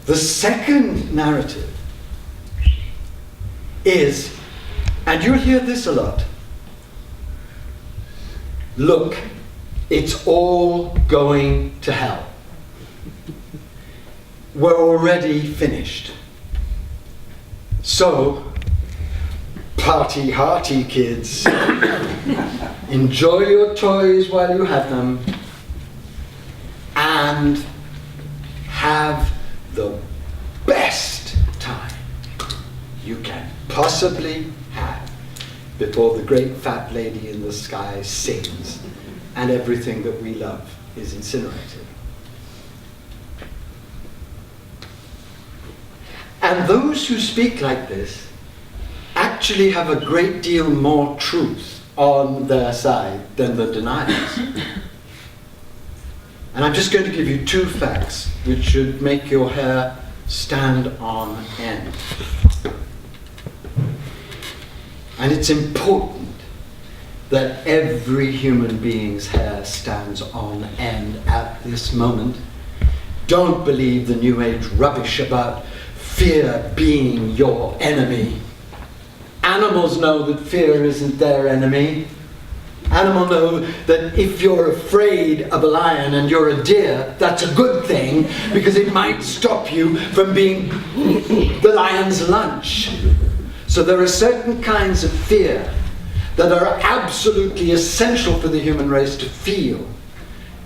The second narrative is, and you'll hear this a lot, look, it's all going to hell. We're already finished. So, party hearty, kids. Enjoy your toys while you have them, and have the best time you can possibly have before the great fat lady in the sky sings and everything that we love is incinerated. And those who speak like this actually have a great deal more truth on their side than the deniers. And I'm just going to give you two facts which should make your hair stand on end. And it's important that every human being's hair stands on end at this moment. Don't believe the New Age rubbish about fear being your enemy. Animals know that fear isn't their enemy. Animals know that if you're afraid of a lion and you're a deer, that's a good thing because it might stop you from being the lion's lunch. So there are certain kinds of fear that are absolutely essential for the human race to feel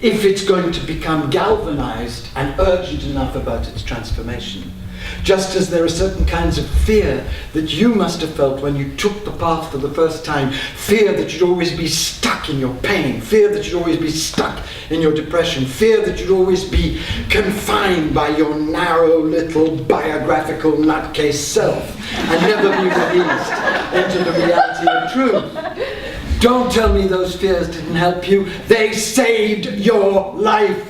if it's going to become galvanized and urgent enough about its transformation. Just as there are certain kinds of fear that you must have felt when you took the path for the first time. Fear that you'd always be stuck in your pain. Fear that you'd always be stuck in your depression. Fear that you'd always be confined by your narrow little biographical nutcase self and never be released into the reality of truth. Don't tell me those fears didn't help you. They saved your life.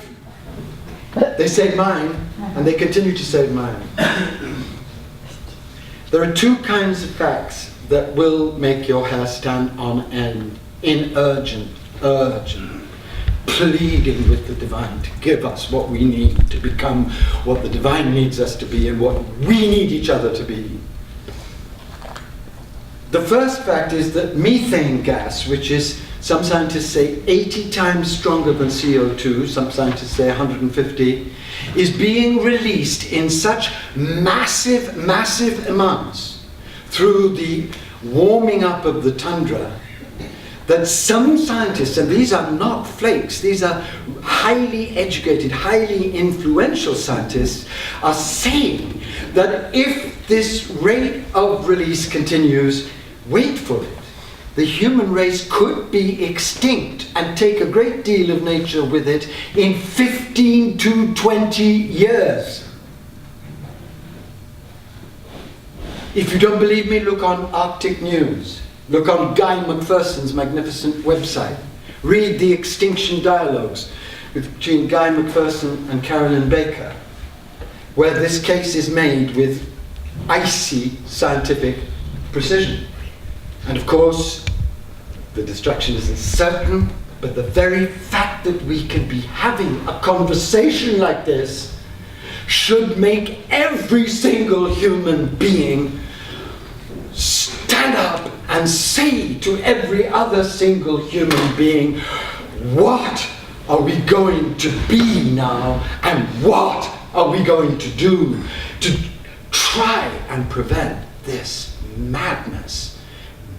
They saved mine, and they continue to save mine. There are two kinds of facts that will make your hair stand on end in urgent, pleading with the divine to give us what we need to become what the divine needs us to be and what we need each other to be. The first fact is that methane gas, which is, some scientists say 80 times stronger than CO2, some scientists say 150, is being released in such massive, massive amounts through the warming up of the tundra that some scientists, and these are not flakes, these are highly educated, highly influential scientists, are saying that if this rate of release continues, wait for it, the human race could be extinct and take a great deal of nature with it in 15 to 20 years. If you don't believe me, look on Arctic News. Look on Guy McPherson's magnificent website. Read the Extinction Dialogues between Guy McPherson and Carolyn Baker, where this case is made with icy scientific precision. And of course, the destruction isn't certain, but the very fact that we can be having a conversation like this should make every single human being stand up and say to every other single human being, what are we going to be now, and what are we going to do to try and prevent this madness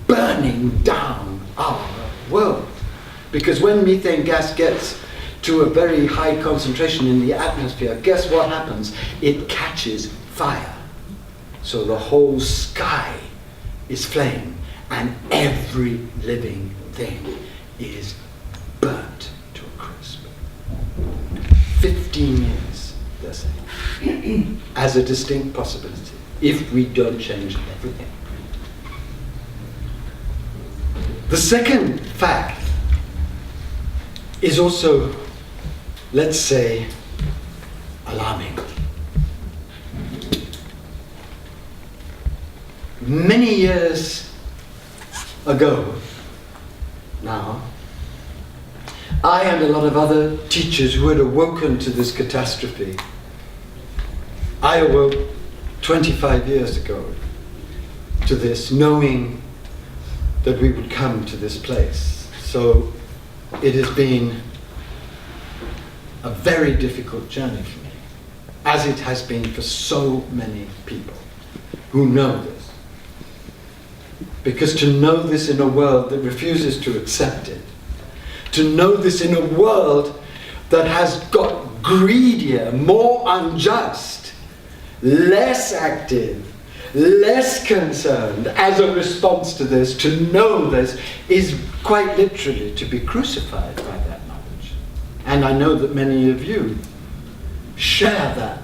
burning down our world? Because when methane gas gets to a very high concentration in the atmosphere, guess what happens? It catches fire. So the whole sky is flame, and every living thing is burnt to a crisp. 15 years, they're saying, as a distinct possibility, if we don't change everything. The second fact is also, let's say, alarming. Many years ago now, I and a lot of other teachers who had awoken to this catastrophe I awoke 25 years ago to this, knowing that we would come to this place. So it has been a very difficult journey for me, as it has been for so many people who know this. Because to know this in a world that refuses to accept it, to know this in a world that has got greedier, more unjust, less active, less concerned as a response to this, to know this is quite literally to be crucified by that knowledge. And I know that many of you share that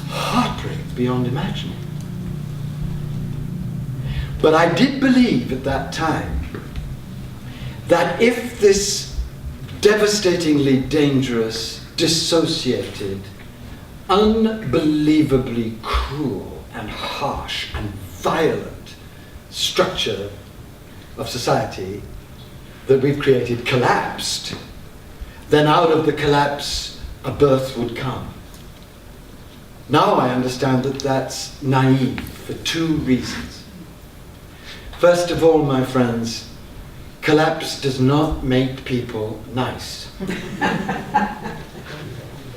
heartbreak beyond imagining. But I did believe at that time that if this devastatingly dangerous, dissociated, unbelievably cruel and harsh and violent structure of society that we've created collapsed, then out of the collapse a birth would come. Now I understand that that's naive for two reasons. First of all, my friends, collapse does not make people nice.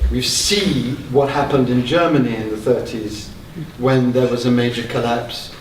We see what happened in Germany in the 30s when there was a major collapse.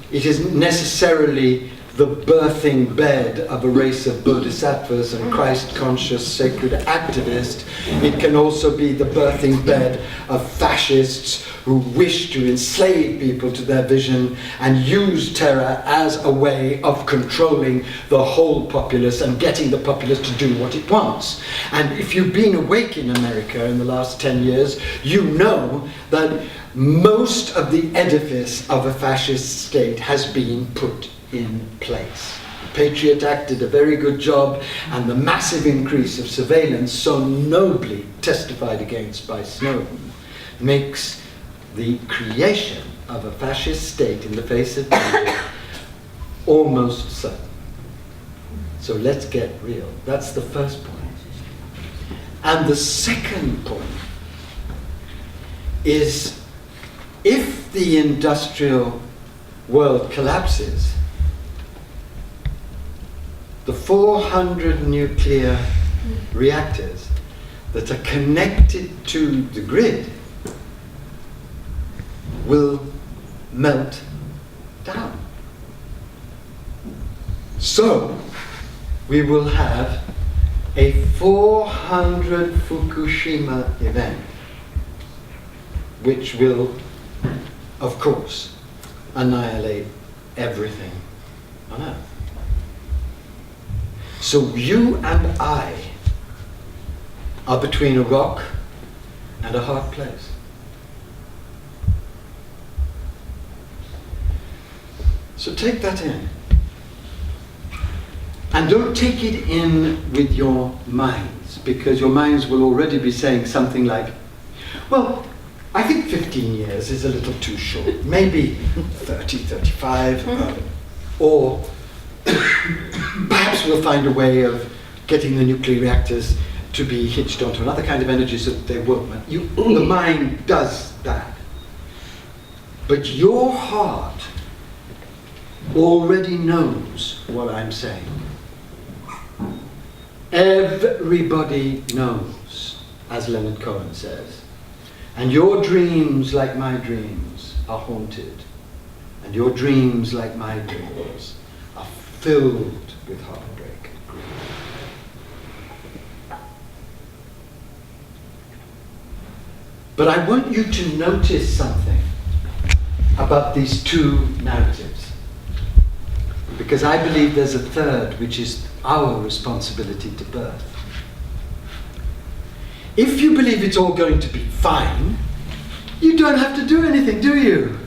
It isn't necessarily the birthing bed of a race of bodhisattvas and Christ-conscious sacred activists. It can also be the birthing bed of fascists who wish to enslave people to their vision and use terror as a way of controlling the whole populace and getting the populace to do what it wants. And if you've been awake in America in the last 10 years, you know that most of the edifice of a fascist state has been put in place. The Patriot Act did a very good job, and the massive increase of surveillance, so nobly testified against by Snowden, makes the creation of a fascist state in the face of danger almost certain. So let's get real. That's the first point. And the second point is, if the industrial world collapses, the 400 nuclear reactors that are connected to the grid will melt down. So we will have a 400 Fukushima event, which will, of course, annihilate everything on Earth. So you and I are between a rock and a hard place. So take that in. And don't take it in with your minds, because your minds will already be saying something like, well, I think 15 years is a little too short. Maybe 30, 35, or perhaps we'll find a way of getting the nuclear reactors to be hitched onto another kind of energy so that they won't. The mind does that. But your heart already knows what I'm saying. Everybody knows, as Leonard Cohen says. And your dreams, like my dreams, are haunted. And your dreams, like my dreams, are filled with heartbreak and grief. But I want you to notice something about these two narratives, because I believe there's a third, which is our responsibility to birth. If you believe it's all going to be fine, you don't have to do anything, do you?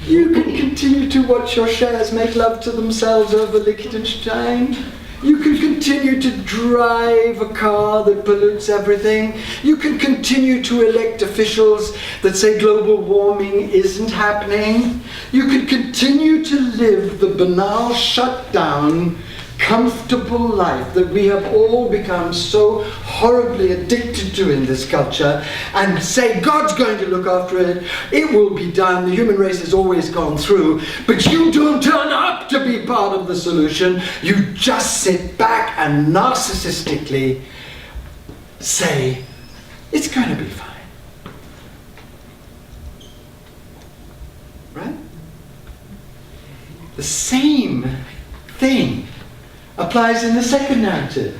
You can continue to watch your shares make love to themselves over Liechtenstein. You can continue to drive a car that pollutes everything. You can continue to elect officials that say global warming isn't happening. You can continue to live the banal shutdown comfortable life that we have all become so horribly addicted to in this culture, and say God's going to look after it, it will be done, the human race has always gone through, but you don't turn up to be part of the solution. You just sit back and narcissistically say, it's going to be fine. Right? The same thing applies in the second narrative.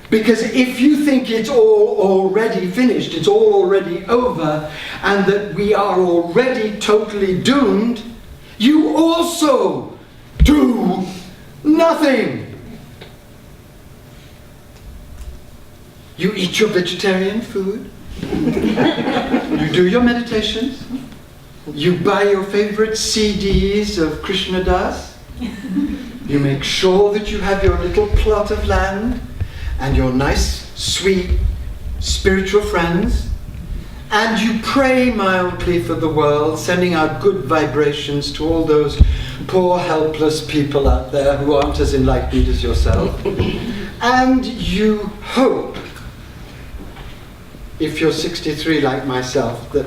Because if you think it's all already finished, it's all already over, and that we are already totally doomed, you also do nothing. You eat your vegetarian food. You do your meditations. You buy your favorite CDs of Krishna Das. You make sure that you have your little plot of land and your nice, sweet, spiritual friends. And you pray mildly for the world, sending out good vibrations to all those poor, helpless people out there who aren't as enlightened as yourself. And you hope, if you're 63 like myself, that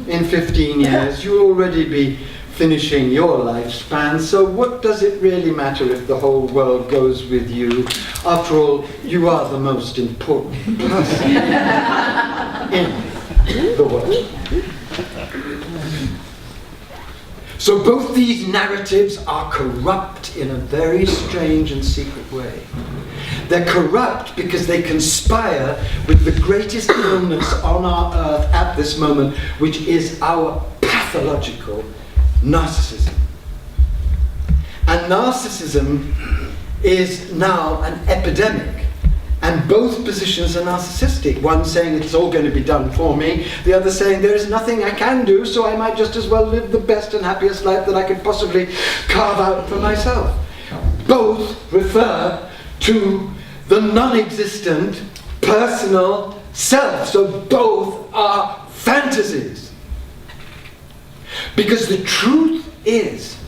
in 15 years you'll already be finishing your lifespan, so what does it really matter if the whole world goes with you? After all, you are the most important person in the world. So both these narratives are corrupt in a very strange and secret way. They're corrupt because they conspire with the greatest illness on our earth at this moment, which is our pathological narcissism. And narcissism is now an epidemic, and both positions are narcissistic. One saying it's all going to be done for me, the other saying there is nothing I can do, so I might just as well live the best and happiest life that I could possibly carve out for myself. Both refer to the non-existent personal self, so both are fantasies. Because the truth is,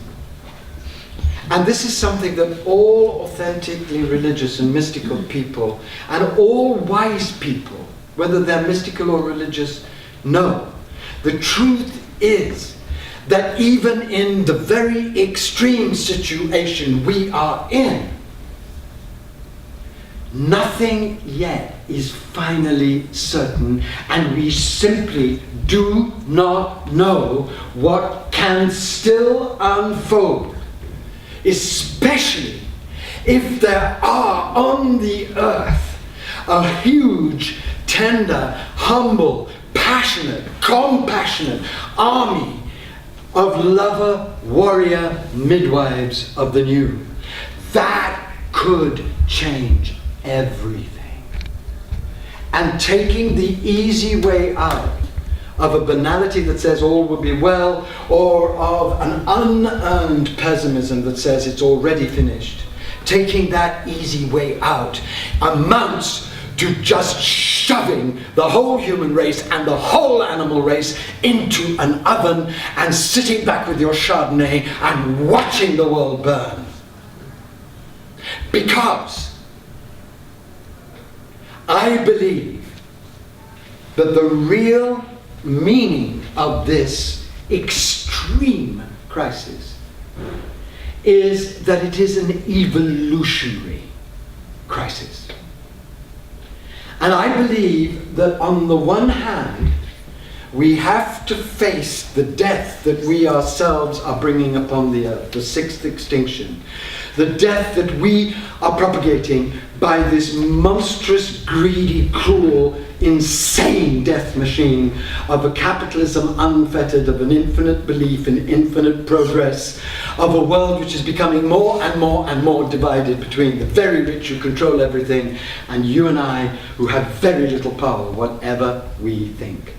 and this is something that all authentically religious and mystical people, and all wise people, whether they're mystical or religious, know. The truth is that even in the very extreme situation we are in, nothing yet is finally certain, and we simply do not know what can still unfold, especially if there are on the earth a huge, tender, humble, passionate, compassionate army of lover, warrior, midwives of the new. That could change everything. And taking the easy way out of a banality that says all will be well, or of an unearned pessimism that says it's already finished, taking that easy way out amounts to just shoving the whole human race and the whole animal race into an oven and sitting back with your Chardonnay and watching the world burn. Because I believe that the real meaning of this extreme crisis is that it is an evolutionary crisis. And I believe that on the one hand, we have to face the death that we ourselves are bringing upon the earth, the sixth extinction, the death that we are propagating by this monstrous, greedy, cruel, insane death machine of a capitalism unfettered, of an infinite belief in infinite progress, of a world which is becoming more and more and more divided between the very rich who control everything and you and I who have very little power, whatever we think.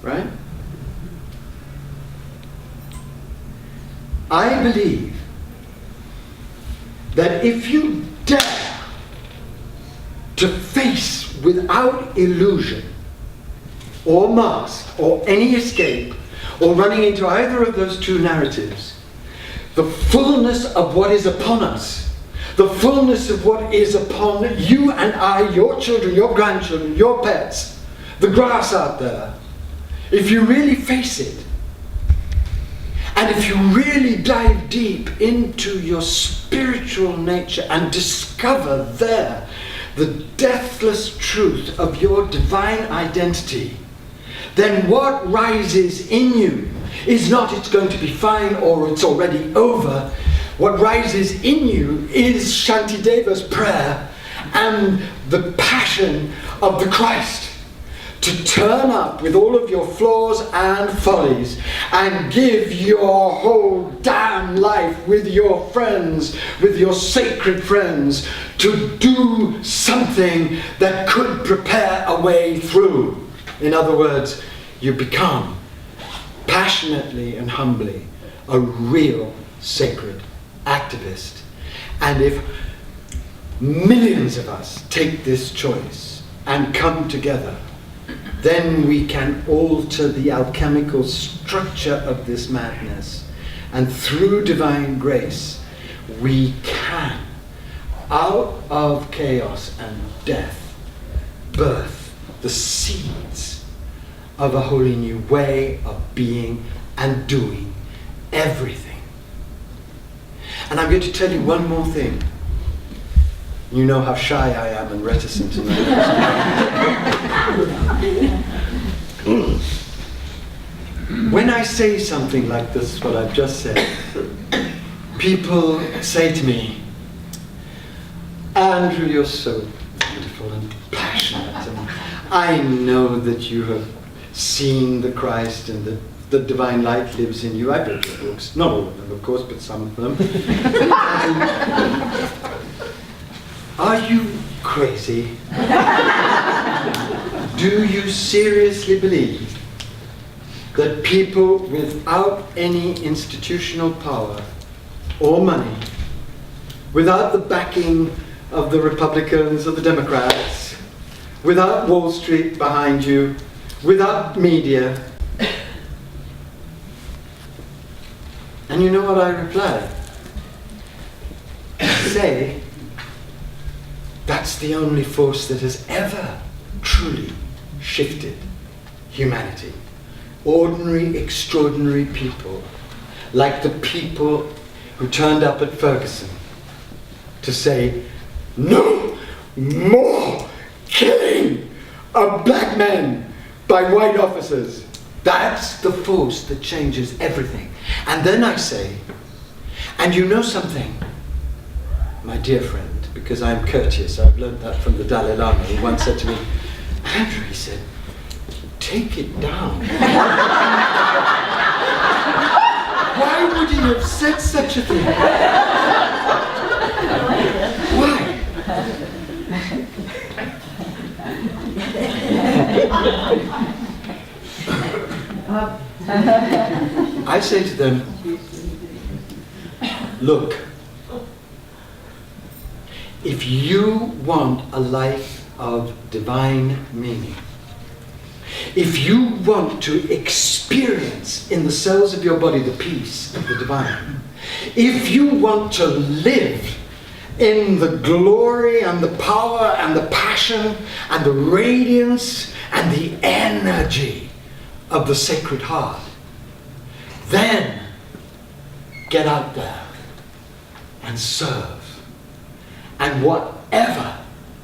Right? I believe that if you dare to face without illusion or mask or any escape or running into either of those two narratives, the fullness of what is upon us, the fullness of what is upon you and I, your children, your grandchildren, your pets, the grass out there, if you really face it, and if you really dive deep into your spiritual nature and discover there the deathless truth of your divine identity, then what rises in you is not it's going to be fine or it's already over. What rises in you is Shantideva's prayer and the passion of the Christ to turn up with all of your flaws and follies and give your whole damn life with your friends, with your sacred friends, to do something that could prepare a way through. In other words, you become passionately and humbly a real sacred activist. And if millions of us take this choice and come together, then we can alter the alchemical structure of this madness. And through divine grace, we can, out of chaos and death, birth the seeds of a wholly new way of being and doing everything. And I'm going to tell you one more thing. You know how shy I am and reticent to When I say something like this, what I've just said, people say to me, Andrew, you're so beautiful and passionate, and I know that you have seen the Christ and that the divine light lives in you. I've read your books, not all of them, of course, but some of them. Are you crazy? Do you seriously believe that people without any institutional power or money, without the backing of the Republicans or the Democrats, without Wall Street behind you, without media? And you know what I reply? I say, that's the only force that has ever truly shifted humanity. Ordinary, extraordinary people, like the people who turned up at Ferguson to say, no more killing of black men by white officers. That's the force that changes everything. And then I say, and you know something, my dear friend, because I'm courteous, I've learned that from the Dalai Lama, who once said to me, Andrew, he said, take it down. Why would he have said such a thing? Why? I say to them, look, if you want a life of divine meaning, if you want to experience in the cells of your body the peace of the divine, if you want to live in the glory and the power and the passion and the radiance and the energy of the Sacred Heart, then get out there and serve. And whatever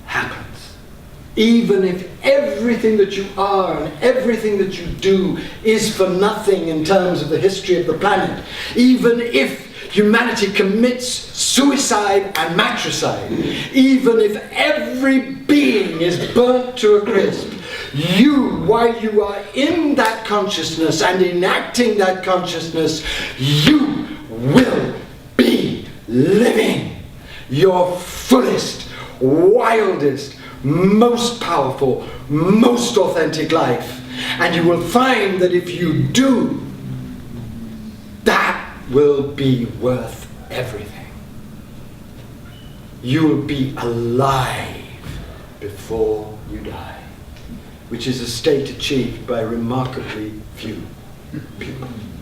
happens, even if everything that you are and everything that you do is for nothing in terms of the history of the planet, even if humanity commits suicide and matricide, even if every being is burnt to a crisp, you, while you are in that consciousness and enacting that consciousness, you will be living your fullest, wildest, most powerful, most authentic life. And you will find that if you do, that will be worth everything. You will be alive before you die, which is a state achieved by remarkably few. Pure.